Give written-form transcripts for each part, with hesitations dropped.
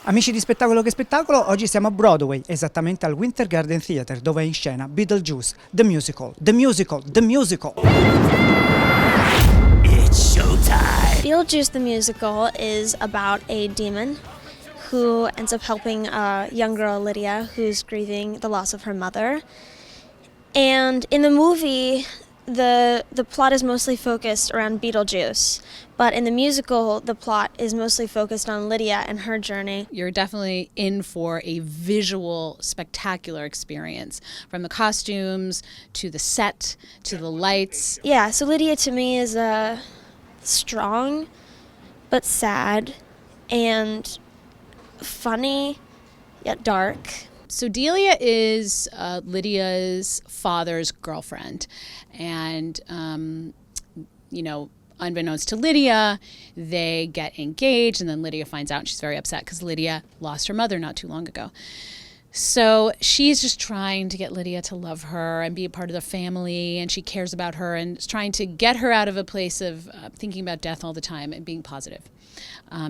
Amici di Spettacolo che Spettacolo, oggi siamo a Broadway, esattamente al Winter Garden Theatre, dove è in scena Beetlejuice, The Musical, The Musical, The Musical. It's showtime! Beetlejuice the Musical is about a demon who ends up helping a young girl, Lydia, who's grieving the loss of her mother. And in the movie, the plot is mostly focused around Beetlejuice, but in the musical, the plot is mostly focused on Lydia and her journey. You're definitely in for a visual, spectacular experience, from the costumes to the set to the lights. Yeah, so Lydia to me is strong, but sad, and funny, yet dark. So Delia is Lydia's father's girlfriend, and unbeknownst to Lydia, they get engaged, and then Lydia finds out, and she's very upset because Lydia lost her mother not too long ago. So she's just trying to get Lydia to love her and be a part of the family, and she cares about her and is trying to get her out of a place of thinking about death all the time and being positive.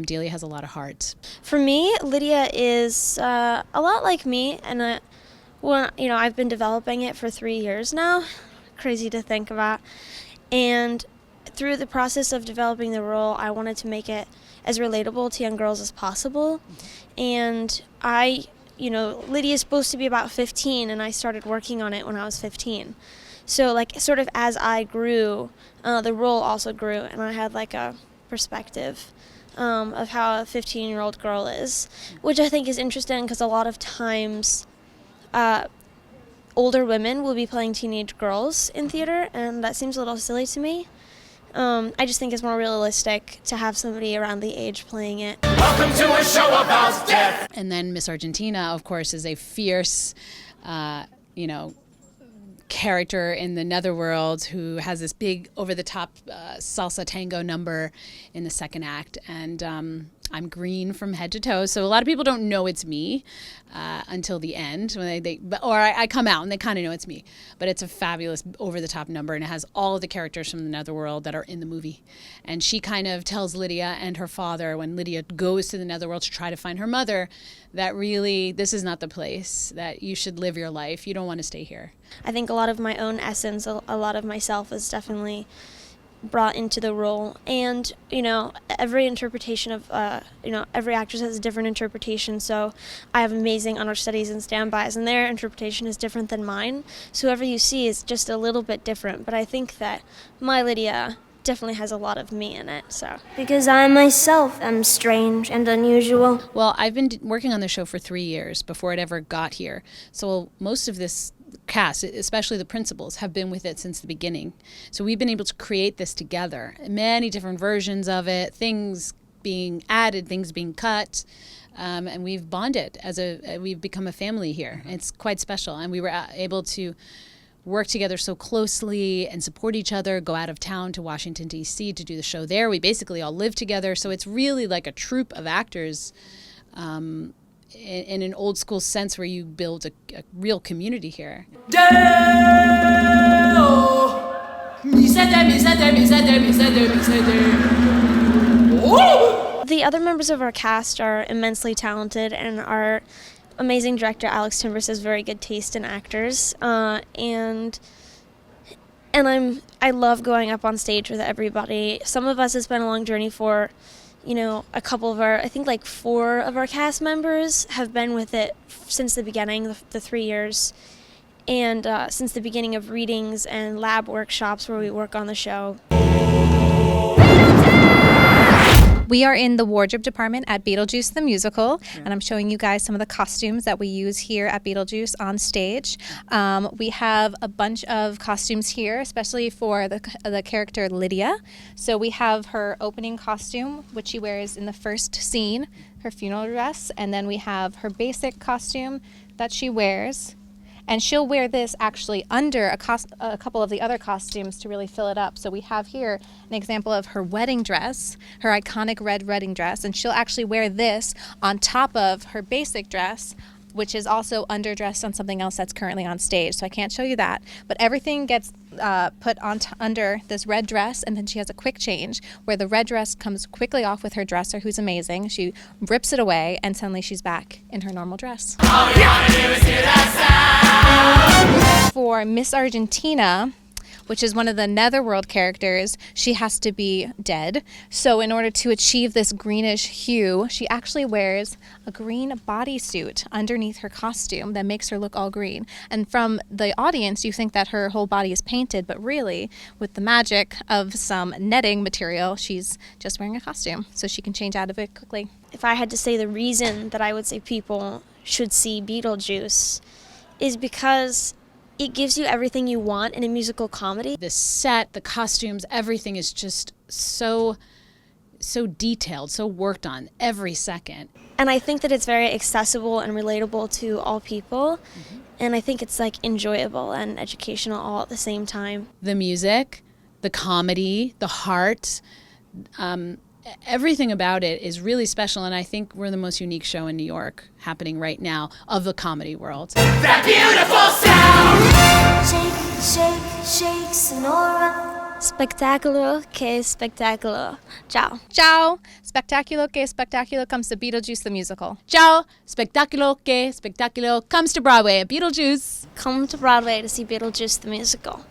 Delia has a lot of heart. For me, Lydia is a lot like me, and I've been developing it for 3 years now. Crazy to think about. And through the process of developing the role, I wanted to make it as relatable to young girls as possible. And Lydia is supposed to be about 15, and I started working on it when I was 15. So, sort of as I grew, the role also grew, and I had a perspective of how a 15-year-old girl is, which I think is interesting because a lot of times older women will be playing teenage girls in theater, and that seems a little silly to me. I just think it's more realistic to have somebody around the age playing it. Welcome to a show about death! And then Miss Argentina, of course, is a fierce, character in the netherworld who has this big over-the-top salsa tango number in the second act, and I'm green from head to toe, so a lot of people don't know it's me until the end when I come out and they kind of know it's me. But it's a fabulous over-the-top number, and it has all of the characters from the netherworld that are in the movie. And she kind of tells Lydia and her father, when Lydia goes to the netherworld to try to find her mother, that really this is not the place, that you should live your life. You don't want to stay here. I think a lot of my own essence, a lot of myself is definitely brought into the role. And, every interpretation of, every actress has a different interpretation. So I have amazing understudies and standbys, and their interpretation is different than mine. So whoever you see is just a little bit different. But I think that my Lydia definitely has a lot of me in it. So because I myself am strange and unusual. Well, I've been working on the show for 3 years before it ever got here. So most of this cast, especially the principals, have been with it since the beginning. So we've been able to create this together. Many different versions of it, things being added, things being cut. And we've bonded we've become a family here. It's quite special. And we were able to work together so closely and support each other, go out of town to Washington, D.C. to do the show there. We basically all live together. So it's really like a troupe of actors in an old school sense where you build a real community here. The other members of our cast are immensely talented, and our amazing director Alex Timbers has very good taste in actors, and I love going up on stage with everybody. Some of us, it's been a long journey for a couple of I think 4 of our cast members have been with it since the beginning, the 3 years, and since the beginning of readings and lab workshops where we work on the show. We are in the wardrobe department at Beetlejuice the Musical, and I'm showing you guys some of the costumes that we use here at Beetlejuice on stage. We have a bunch of costumes here, especially for the character Lydia. So we have her opening costume, which she wears in the first scene, her funeral dress, and then we have her basic costume that she wears. And she'll wear this actually under a couple of the other costumes to really fill it up. So we have here an example of her wedding dress, her iconic red wedding dress, and she'll actually wear this on top of her basic dress which is also underdressed on something else that's currently on stage. So I can't show you that. But everything gets put on under this red dress, and then she has a quick change where the red dress comes quickly off with her dresser, who's amazing. She rips it away, and suddenly she's back in her normal dress. For Miss Argentina, which is one of the netherworld characters, she has to be dead. So in order to achieve this greenish hue, she actually wears a green bodysuit underneath her costume that makes her look all green. And from the audience, you think that her whole body is painted, but really, with the magic of some netting material, she's just wearing a costume, so she can change out of it quickly. If I had to say the reason that I would say people should see Beetlejuice is because it gives you everything you want in a musical comedy. The set, the costumes, everything is just so detailed, so worked on every second. And I think that it's very accessible and relatable to all people. And I think it's like enjoyable and educational all at the same time. The music, the comedy, the heart, everything about it is really special, and I think we're the most unique show in New York happening right now of the comedy world. That beautiful sound! Shake, shake, Sonora. Spettacolo che spettacolo. Ciao. Ciao! Spettacolo che spettacolo comes to Beetlejuice the musical. Ciao! Spettacolo che spettacolo comes to Broadway at Beetlejuice. Come to Broadway to see Beetlejuice the musical.